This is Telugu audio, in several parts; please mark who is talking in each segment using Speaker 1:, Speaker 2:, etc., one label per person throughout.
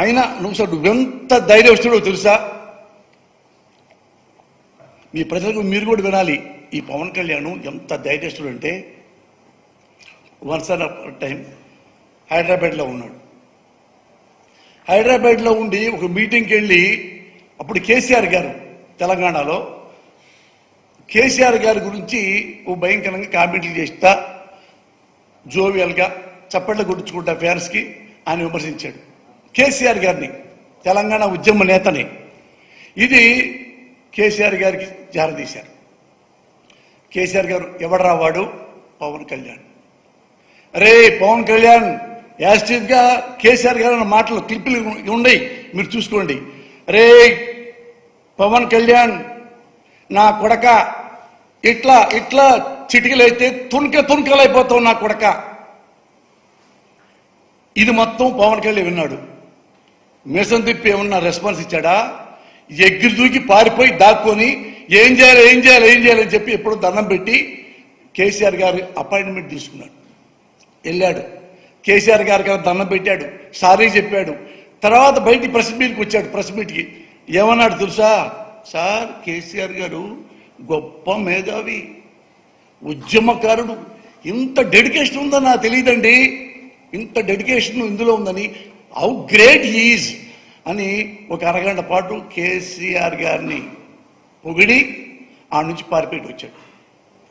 Speaker 1: ఆయన నువ్వెంత ధైర్యస్తుడో తెలుసా? మీ ప్రజలకు మీరు కూడా వినాలి. ఈ పవన్ కళ్యాణ్ ఎంత ధైర్యస్తుడు అంటే, వన్స్ ఆన్ టైం హైదరాబాద్లో ఉన్నాడు. హైదరాబాద్లో ఉండి ఒక మీటింగ్కి వెళ్ళి, అప్పుడు కేసీఆర్ గారు తెలంగాణలో కేసీఆర్ గారి గురించి ఓ భయంకరంగా కామెంట్లు చేస్తా, జోవియల్గా చప్పట్లు కొట్టించుకుంటా ఫ్యాన్స్కి ఆయన విమర్శించాడు కేసీఆర్ గారిని, తెలంగాణ ఉద్యమ నేతని. ఇది కేసీఆర్ గారికి జారదీశారు. కేసీఆర్ గారు ఎవడరా వాడు? పవన్ కళ్యాణ్. అరే పవన్ కళ్యాణ్ యాస్టివ్గా కేసీఆర్ గారు అన్న మాటలు క్లిప్పులు ఉన్నాయి, మీరు చూసుకోండి. రే పవన్ కళ్యాణ్ నా కొడక, ఇట్లా ఇట్లా చిటికలైతే తునకలైపోతావు నా కొడక. ఇది మొత్తం పవన్ కళ్యాణ్ విన్నాడు. మీసం తిప్పి ఏమన్నా రెస్పాన్స్ ఇచ్చాడా? ఎగిరి దూకి పారిపోయి దాక్కొని ఏం చేయాలని చెప్పి ఎప్పుడు దండం పెట్టి కేసీఆర్ గారు అపాయింట్మెంట్ తీసుకున్నాడు. వెళ్ళాడు, కేసీఆర్ గారికి దండం పెట్టాడు, సారీ చెప్పాడు. తర్వాత బయటికి ప్రెస్ మీట్కి వచ్చాడు. ప్రెస్ మీట్కి ఏమన్నాడు తెలుసా? సార్ కేసీఆర్ గారు గొప్ప మేధావి, ఉద్యమకారుడు, ఇంత డెడికేషన్ ఉందని నాకు తెలియదండి, ఇంత డెడికేషన్ ఇందులో ఉందని, హౌ గ్రేట్ హీఈస్ అని ఒక అరగంట పాటు కేసీఆర్ గారిని పొగిడి ఆ నుంచి పారిపోయి వచ్చాడు.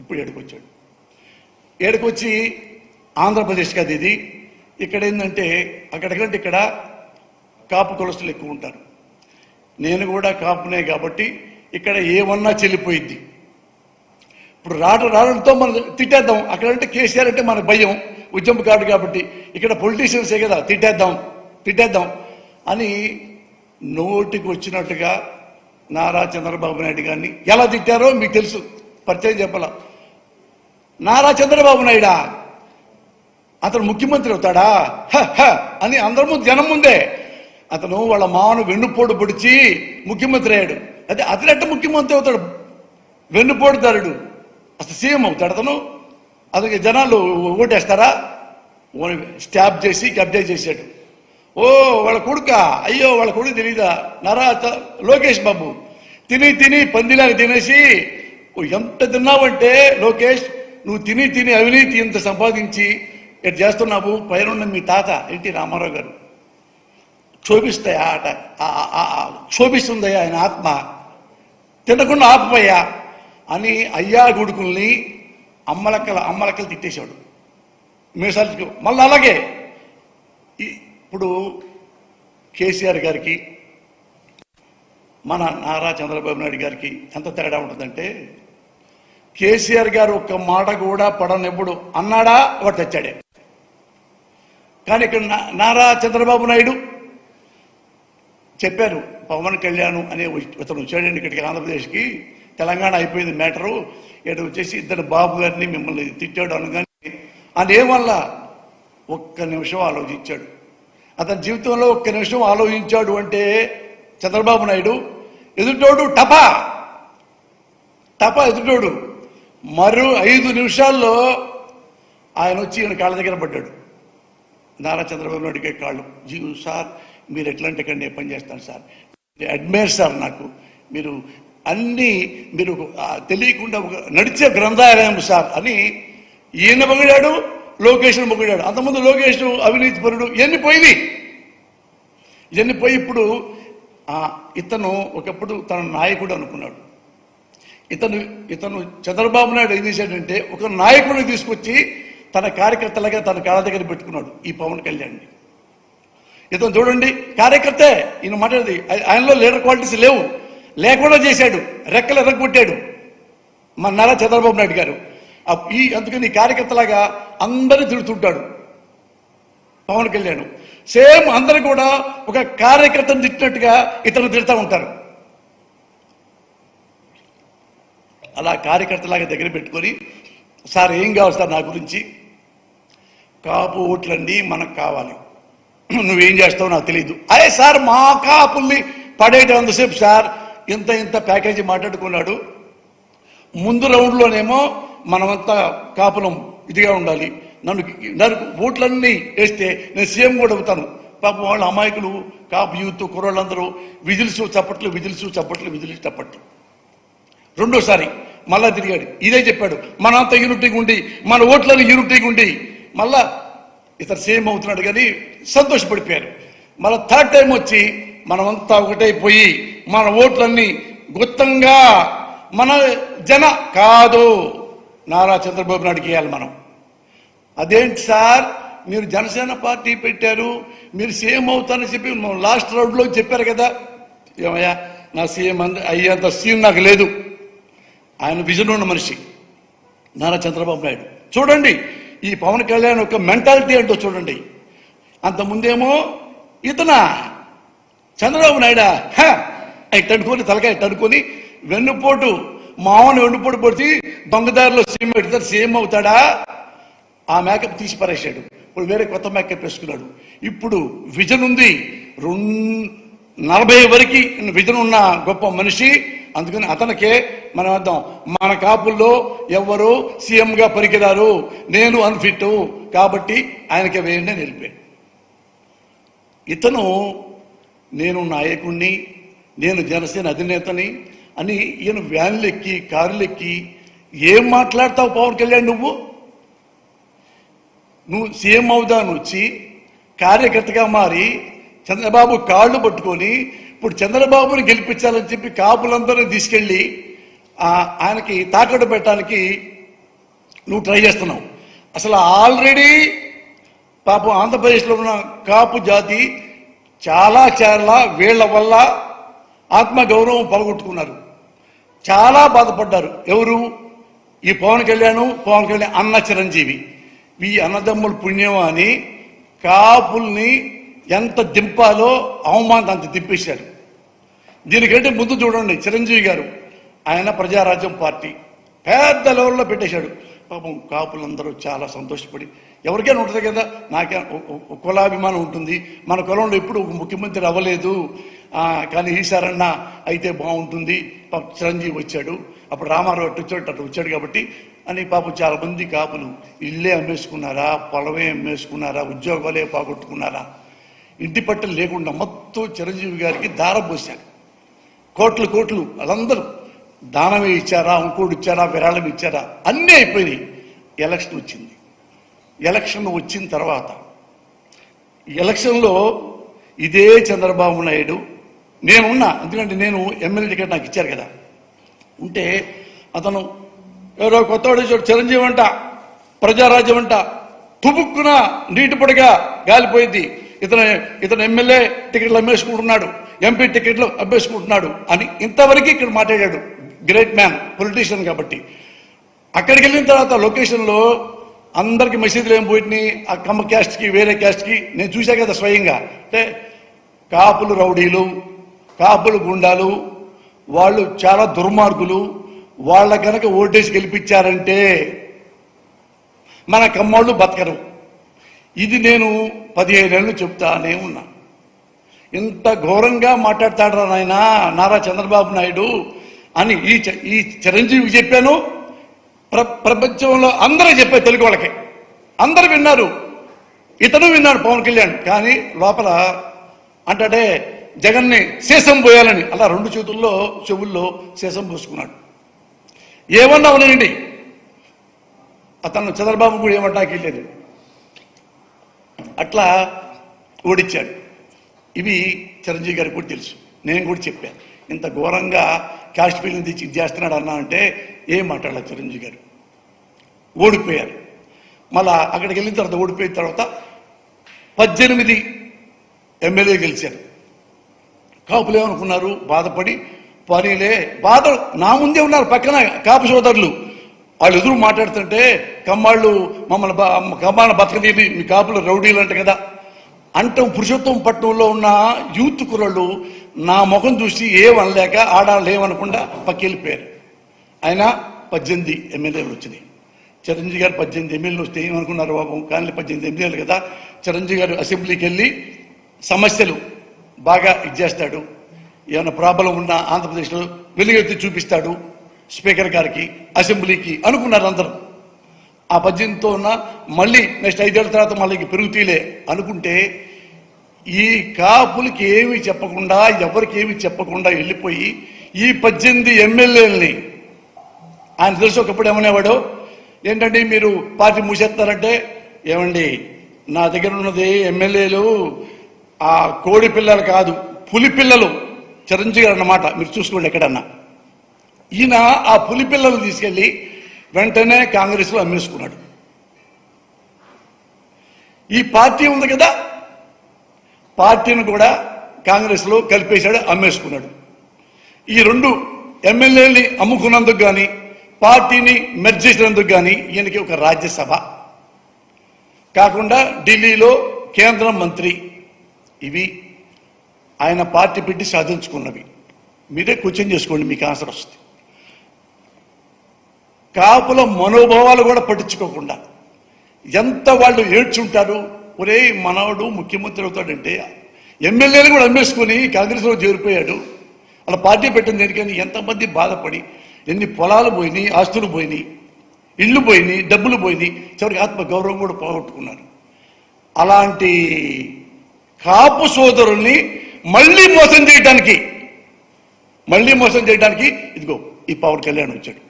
Speaker 1: ఇప్పుడు ఏడుకొచ్చాడు. ఏడుకొచ్చి ఆంధ్రప్రదేశ్ కదా ఇది, ఇక్కడ ఏంటంటే అక్కడికంటే ఇక్కడ కాపు కులస్తులు ఎక్కువ ఉంటారు. నేను కూడా కాపునే కాబట్టి ఇక్కడ ఏమన్నా చెల్లిపోయింది. ఇప్పుడు రావడంతో మనం తిట్టేద్దాం. అక్కడంటే కేసీఆర్ అంటే మన భయం, ఉద్యమకారుడు కాబట్టి. ఇక్కడ పొలిటీషియన్సే కదా, తిట్టేద్దాం అని నోటికి వచ్చినట్టుగా నారా చంద్రబాబు నాయుడు గారిని ఎలా తిట్టారో మీకు తెలుసు, పరిచయం చెప్పాల. నారా చంద్రబాబు నాయుడా, అతను ముఖ్యమంత్రి అవుతాడా అని అందరి ముందు, జనం ముందే అతను వాళ్ళ మామను వెన్నుపోటు పొడిచి ముఖ్యమంత్రి అయ్యాడు. అదే అతనట్టు ముఖ్యమంత్రి అవుతాడు, వెన్నుపోటుదారుడు. అసలు సీఎం అవుతాడు అతను. అతనికి జనాలు ఓటేస్తారా? స్టాప్ చేసి కబ్జా చేశాడు. ఓ వాళ్ళ కొడుక, అయ్యో వాళ్ళ కొడుకు తెలీదా? నారా లోకేష్ బాబు తిని పందిలాగా తినేసి, ఎంత తిన్నావంటే లోకేష్, నువ్వు తిని అవినీతి ఎంత సంపాదించి ఎట్ చేస్తున్నావు. పైన మీ తాత ఎన్టీ రామారావు గారు క్షోభిస్తుందయ్యా ఆయన ఆత్మ, తినకుండా ఆపమయ్యా అని అయ్యా కొడుకుల్ని అమ్మలక్కలు తిట్టేశాడు మీసాలకి. మళ్ళీ అలాగే ఇప్పుడు కేసీఆర్ గారికి మన నారా చంద్రబాబు నాయుడు గారికి ఎంత తేడా ఉంటుందంటే, కేసీఆర్ గారు ఒక్క మాట కూడా పడనెప్పుడు అన్నాడా వాడు తెచ్చాడే. కానీ ఇక్కడ నారా చంద్రబాబు నాయుడు చెప్పారు, పవన్ కళ్యాణ్ అనే ఇతను వచ్చాడండి ఇక్కడికి ఆంధ్రప్రదేశ్కి, తెలంగాణ అయిపోయింది మ్యాటరు, ఇక్కడ వచ్చేసి ఇద్దరు బాబు గారిని మిమ్మల్ని తిట్టాడు అనగానే అదేవల్ల ఒక్క నిమిషం ఆలోచించాడు. అతని జీవితంలో ఒక్క నిమిషం ఆలోచించాడు అంటే చంద్రబాబు నాయుడు, ఎదుటోడు టపా ఎదుటోడు మరో 5 నిమిషాల్లో ఆయన వచ్చి ఈయన కాళ్ళ దగ్గర పడ్డాడు. నారా చంద్రబాబు నాయుడికి కాళ్ళు, సార్ మీరు ఎట్లాంటి ఇక్కడ నేను పని చేస్తాను సార్, అడ్మైర్ సార్, నాకు మీరు మీరు తెలియకుండా ఒక నడిచే గ్రంథాలయం సార్ అని ఈయన పొగిడాడు, లోకేష్ను పొగిడాడు. అంతకుముందు లోకేష్ అవినీతి పరుడు, ఇవన్నీ పోయి ఇప్పుడు ఇతను ఒకప్పుడు తన నాయకుడు అనుకున్నాడు. ఇతను చంద్రబాబు నాయుడు ఏం చేశాడంటే ఒక నాయకుడిని తీసుకొచ్చి తన కార్యకర్తలుగా తన కాళ్ళ దగ్గర పెట్టుకున్నాడు ఈ పవన్ కళ్యాణ్ని. ఇతను చూడండి కార్యకర్తే, ఈయన మాట్లాడేది ఆయనలో లీడర్ క్వాలిటీస్ లేకుండా చేశాడు, రెక్కలు ఎర్రగొట్టాడు మన నారా చంద్రబాబు నాయుడు గారు. అందుకని కార్యకర్తలాగా అందరినీ తిడుతుంటాడు పవన్ కళ్యాణ్. సేమ్ అందరూ కూడా ఒక కార్యకర్తను తిట్టినట్టుగా ఇతను తిడతా ఉంటారు. అలా కార్యకర్తలాగా దగ్గర పెట్టుకొని, సార్ ఏం కావాలి సార్ నా గురించి? కాపు ఓట్లండి మనకు కావాలి, నువ్వేం చేస్తావో నాకు తెలియదు. అరే సార్ మా కాపుల్ని పడేటంతసేపు సార్ ఇంత ప్యాకేజీ మాట్లాడుకున్నాడు. ముందు రౌండ్లోనేమో మనమంతా కాపులం ఇదిగా ఉండాలి, నన్ను ఓట్లన్నీ వేస్తే నేను సీఎం కూడా అవుతాను, పాపం వాళ్ళ అమాయకులు కాపు యూత్ కుర్రోళ్ళందరూ విజిల్స్ చప్పట్లు. రెండోసారి మళ్ళా తిరిగాడు, ఇదే చెప్పాడు, మనంతా యూనిటీగా ఉండి మన ఓట్లను యూనిటీగా ఉండి మళ్ళా ఇతను సేమ్ అవుతున్నాడు కానీ సంతోషపడిపోయారు. మళ్ళీ థర్డ్ టైం వచ్చి మనమంతా ఒకటైపోయి మన ఓట్లన్నీ గుత్తంగా మన జన కాదు నారా చంద్రబాబు నాయుడుకి వేయాలి మనం. అదేంటి సార్ మీరు జనసేన పార్టీ పెట్టారు, మీరు సీఎం అవుతారని చెప్పి లాస్ట్ రౌండ్లో చెప్పారు కదా. ఏమయ్యా, నా సీఎం అయ్యేంత సీన్ నాకు లేదు. ఆయన విజన్ ఉన్న మనిషి నారా చంద్రబాబు నాయుడు. చూడండి ఈ పవన్ కళ్యాణ్ యొక్క మెంటాలిటీ ఏంటో చూడండి. అంతకుముందేమో ఇతన చంద్రబాబు నాయుడా ఇట్టనుకొని తలకాయ ఇట్టనుకొని వెన్నుపోటు మామూలు వెన్నుపోటు పొడిచి దొంగదారిలో సీఎం పెడతారు, సీఎం అవుతాడా? ఆ మేకప్ తీసి పరేశాడు. ఇప్పుడు వేరే కొత్త మేకప్ వేసుకున్నాడు. ఇప్పుడు విజన్ ఉంది, 40 వరకు విజన్ ఉన్న గొప్ప మనిషి. అందుకని అతనికే మనం అర్థం, మన కాపుల్లో ఎవరు సీఎంగా పనికిరారు, నేను అన్ఫిట్ కాబట్టి ఆయనకే వేయండి అని వెళ్ళిపోయాడు. ఇతను నేను నాయకుణ్ణి, నేను జనసేన అధినేతని అని ఈయన వ్యాన్లు ఎక్కి కార్లు ఎక్కి ఏం మాట్లాడతావు పవన్ కళ్యాణ్? నువ్వు సీఎం అవుదాను వచ్చి కార్యకర్తగా మారి చంద్రబాబు కాళ్ళు పట్టుకొని ఇప్పుడు చంద్రబాబుని గెలిపించాలని చెప్పి కాపులందరినీ తీసుకెళ్ళి ఆయనకి తాకట్టు పెట్టడానికి నువ్వు ట్రై చేస్తున్నావు. అసలు ఆల్రెడీ పాపం ఆంధ్రప్రదేశ్లో ఉన్న కాపు జాతి చాలా వీళ్ల వల్ల ఆత్మగౌరవం పలగొట్టుకున్నారు, చాలా బాధపడ్డారు. ఎవరు? ఈ పవన్ కళ్యాణ్ అన్న చిరంజీవి. ఈ అన్నదమ్ముల పుణ్యం అని కాపుల్ని ఎంత దింపాలో అవమానం అంత దింపేశారు. దీనికంటే ముందు చూడండి, చిరంజీవి గారు ఆయన ప్రజారాజ్యం పార్టీ పెద్ద లెవెల్లో పెట్టేశాడు. పాపం కాపులందరూ చాలా సంతోషపడి, ఎవరికైనా ఉంటుంది కదా, నాకే కులాభిమానం ఉంటుంది, మన కులంలో ఎప్పుడు ముఖ్యమంత్రి అవ్వలేదు కానీ ఈసారన్నా అయితే బాగుంటుంది. పాప చిరంజీవి వచ్చాడు, అప్పుడు రామారావు అటు వచ్చాడు కాబట్టి అని పాపం చాలా మంది కాపులు ఇల్లే అమ్మేసుకున్నారా, పొలమే అమ్మేసుకున్నారా, ఉద్యోగాలే పోగొట్టుకున్నారా, ఇంటి పట్టలు లేకుండా మొత్తం చిరంజీవి గారికి దారం పోశారు. కోట్లు వాళ్ళందరూ దానమే ఇచ్చారా, ఇంకోటి ఇచ్చారా, విరాళం ఇచ్చారా, అన్నీ అయిపోయినాయి. ఎలక్షన్ వచ్చింది. ఎలక్షన్ వచ్చిన తర్వాత ఎలక్షన్లో ఇదే చంద్రబాబు నాయుడు నేనున్నా, ఎందుకంటే నేను ఎమ్మెల్యే టికెట్ నాకు ఇచ్చారు కదా, ఉంటే అతను ఎవరో కొత్తవాడు చిరంజీవి అంట, ప్రజారాజ్యం అంట, తుబుక్కున నీటి పొడిగా గాలిపోయింది, ఇతను ఎమ్మెల్యే టికెట్లు అమ్మేసుకుంటున్నాడు, ఎంపీ టికెట్లు అమ్మేసుకుంటున్నాడు అని ఇంతవరకు ఇక్కడ మాట్లాడాడు. గ్రేట్ మ్యాన్, పొలిటీషియన్ కాబట్టి. అక్కడికి వెళ్ళిన తర్వాత లొకేషన్లో అందరికి మసీదులు ఏం పోయినాయి, ఆ కమ్మ క్యాస్ట్కి వేరే క్యాస్ట్కి నేను చూసా కదా స్వయంగా. అంటే కాపులు రౌడీలు, కాపులు గుండాలు, వాళ్ళు చాలా దుర్మార్గులు, వాళ్ళ కనుక ఓటేసి గెలిపించారంటే మన కమ్మోళ్ళు బతకరు. ఇది నేను 15 ఏళ్ళు చెప్తానే ఉన్నా. ఇంత ఘోరంగా మాట్లాడతాడు నాయన నారా చంద్రబాబు నాయుడు అని ఈ చిరంజీవికి చెప్పాను. ప్రపంచంలో అందరూ చెప్పారు, తెలుగు వాళ్ళకి అందరూ విన్నారు, ఇతను విన్నాడు పవన్ కళ్యాణ్. కానీ లోపల అంటే జగన్ని శేషం పోయాలని అలా 2 చేతుల్లో చెవుల్లో శేషం పోసుకున్నాడు. ఏమన్నా ఉన్నాయండి, అతను చంద్రబాబు కూడా ఏమంటాకి లేదు, అట్లా ఓడించాడు. ఇవి చిరంజీవి గారికి కూడా తెలుసు, నేను కూడా చెప్పాను. ఇంత ఘోరంగా క్యాస్ట్ ఫీలింగ్ తెచ్చి ఇది చేస్తున్నాడు అన్నా అంటే ఏం మాట్లాడాలి. చిరంజీవి గారు ఓడిపోయారు. మళ్ళా అక్కడికి వెళ్ళిన తర్వాత ఓడిపోయిన తర్వాత 18 ఎమ్మెల్యే గెలిచారు. కాపులు ఏమనుకున్నారు, బాధపడి పనిలే బాధ నా ముందే ఉన్నారు పక్కన కాపు సోదరులు, వాళ్ళు ఎదురు మాట్లాడుతుంటే కమ్మాళ్ళు కమ్మాళ్ళ బతకనీది మీ కాపులు రౌడీలు అంట కదా అంటాం. పురుషోత్తం పట్టణంలో ఉన్న యూత్ కుర్రళ్ళు నా ముఖం చూసి ఏమనలేక ఆడాళ్ళు ఏమనకుండా పక్కెళ్ళిపోయారు. ఆయన 18 ఎమ్మెల్యేలు వచ్చినాయి. చిరంజీవి గారు 18 ఎమ్మెల్యేలు వస్తే ఏమనుకున్నారు బాబు, కానీ 18 ఎమ్మెల్యేలు కదా. చిరంజీవి గారు అసెంబ్లీకి వెళ్ళి సమస్యలు బాగా ఇచ్చేస్తాడు, ఏమైనా ప్రాబ్లం ఉన్నా ఆంధ్రప్రదేశ్లో వెలుగెత్తి చూపిస్తాడు స్పీకర్ గారికి, అసెంబ్లీకి అనుకున్నారు అందరూ. ఆ 18తో ఉన్న మళ్ళీ నెక్స్ట్ 5 ఏళ్ళ తర్వాత మళ్ళీ పెరుగుతీలే అనుకుంటే ఈ కాపులకి ఏమి చెప్పకుండా, ఎవరికి ఏమి చెప్పకుండా వెళ్ళిపోయి ఈ 18 ఎమ్మెల్యేలని ఆయన తెలిసి ఒకప్పుడు ఏమనేవాడు, ఏంటంటే మీరు పార్టీ మూసేస్తారంటే, ఏమండి నా దగ్గర ఉన్నది ఎమ్మెల్యేలు ఆ కోడి పిల్లలు కాదు, పులి పిల్లలు. చిరంజీవి గారు అన్నమాట, మీరు చూసుకోండి ఎక్కడన్నా. ఈయన ఆ పులి పిల్లలు తీసుకెళ్లి వెంటనే కాంగ్రెస్లో అమ్మేసుకున్నాడు. ఈ పార్టీ ఉంది కదా, పార్టీని కూడా కాంగ్రెస్లో కలిపేశాడు, అమ్మేసుకున్నాడు. ఈ 2 ఎమ్మెల్యేలని అమ్ముకున్నందుకు కానీ, పార్టీని మెర్జ్ చేసినందుకు కానీ ఈయనకి ఒక రాజ్యసభ కాకుండా ఢిల్లీలో కేంద్ర మంత్రి, ఇవి ఆయన పార్టీ పెట్టి సాధించుకున్నవి. మీరే క్వశ్చన్ చేసుకోండి, మీకు ఆన్సర్ వస్తుంది. కాపుల మనోభావాలు కూడా పట్టించుకోకుండా ఎంత వాళ్ళు ఏడ్చుంటారు. ఒరే మనవడు ముఖ్యమంత్రి అవుతాడంటే ఎమ్మెల్యేలు కూడా అమ్మేసుకొని కాంగ్రెస్లో చేరిపోయాడు, అలా పార్టీ పెట్టిన దేనికని ఎంతమంది బాధపడి, ఎన్ని పొలాలు పోయినాయి, ఆస్తులు పోయినాయి, ఇళ్ళు పోయినాయి, డబ్బులు పోయినాయి, చివరికి ఆత్మగౌరవం కూడా పోగొట్టుకున్నారు. అలాంటి కాపు సోదరుల్ని మళ్ళీ మోసం చేయడానికి ఇదిగో ఈ పవన్ కళ్యాణ్ వచ్చాడు.